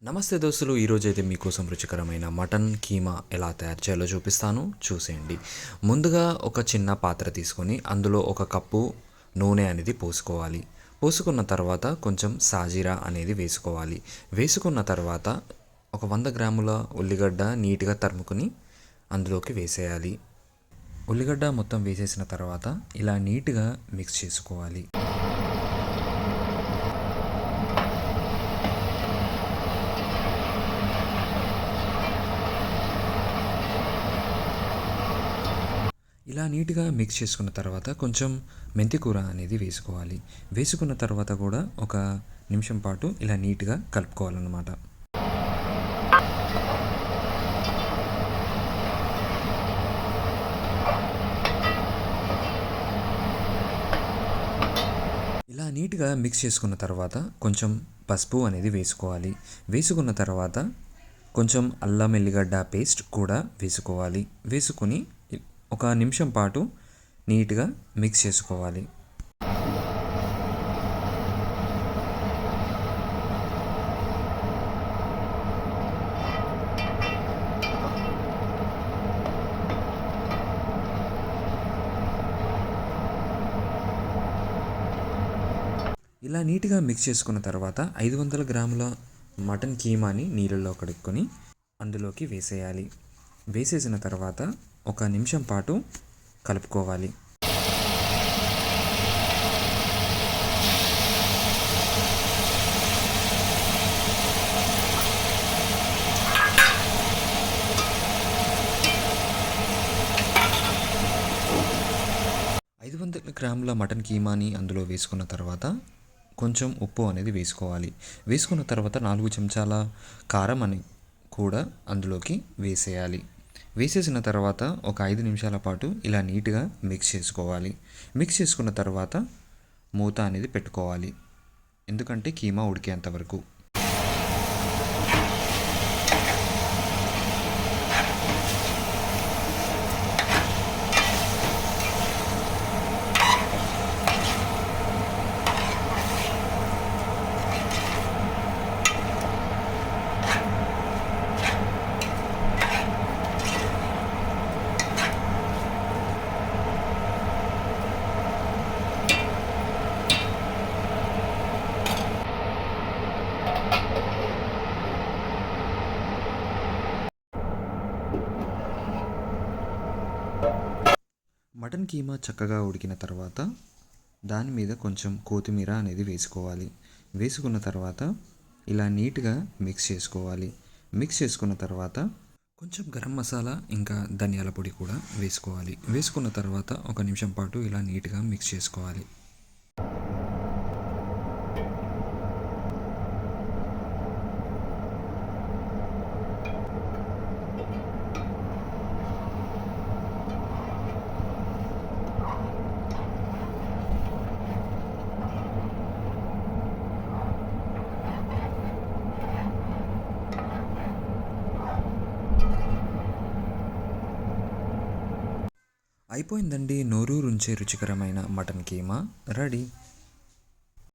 నమస్తే దోస్తులు, ఈరోజైతే మీకోసం రుచికరమైన మటన్ కీమా ఎలా తయారు చేయాలో చూపిస్తాను, చూసేయండి. ముందుగా ఒక చిన్న పాత్ర తీసుకొని అందులో ఒక కప్పు నూనె అనేది పోసుకోవాలి. పోసుకున్న తర్వాత కొంచెం సాజీరా అనేది వేసుకోవాలి. వేసుకున్న తర్వాత ఒక 100 గ్రాముల ఉల్లిగడ్డ నీట్గా తరుముకొని అందులోకి వేసేయాలి. ఉల్లిగడ్డ మొత్తం వేసేసిన తర్వాత ఇలా నీట్గా మిక్స్ చేసుకోవాలి. ఇలా నీట్గా మిక్స్ చేసుకున్న తర్వాత కొంచెం మెంతి కూర అనేది వేసుకోవాలి. వేసుకున్న తర్వాత కూడా ఒక నిమిషం పాటు ఇలా నీట్గా కలుపుకోవాలన్నమాట. ఇలా నీట్గా మిక్స్ చేసుకున్న తర్వాత కొంచెం పసుపు అనేది వేసుకోవాలి. వేసుకున్న తర్వాత కొంచెం అల్లం ఎల్లిగడ్డ పేస్ట్ కూడా వేసుకోవాలి. వేసుకొని ఒక నిమిషం పాటు నీట్గా మిక్స్ చేసుకోవాలి. ఇలా నీట్గా మిక్స్ చేసుకున్న తర్వాత 500 గ్రాముల మటన్ కీమాని నీళ్ళల్లో కడుక్కొని అందులోకి వేసేయాలి. వేసేసిన తర్వాత ఒక నిమిషం పాటు కలుపుకోవాలి. ఐదు 500 గ్రాముల మటన్ కీమాని అందులో వేసుకున్న తర్వాత కొంచెం ఉప్పు అనేది వేసుకోవాలి. వేసుకున్న తర్వాత 4 చెంచాల కారం అని కూడా అందులోకి వేసేయాలి. వేసేసిన తర్వాత ఒక 5 నిమిషాల పాటు ఇలా నీట్గా మిక్స్ చేసుకోవాలి. మిక్స్ చేసుకున్న తర్వాత మూత అనేది పెట్టుకోవాలి, ఎందుకంటే కీమా ఉడికేంత వరకు. మటన్ కీమా చక్కగా ఉడికిన తర్వాత దాని మీద కొంచెం కొత్తిమీర అనేది వేసుకోవాలి. వేసుకున్న తర్వాత ఇలా నీట్గా మిక్స్ చేసుకోవాలి. మిక్స్ చేసుకున్న తర్వాత కొంచెం గరం మసాలా ఇంకా ధనియాల పొడి కూడా వేసుకోవాలి. వేసుకున్న తర్వాత ఒక నిమిషం పాటు ఇలా నీట్గా మిక్స్ చేసుకోవాలి. అయిపోయిందండి, నోరూరుంచే రుచికరమైన మటన్ కీమా రెడీ.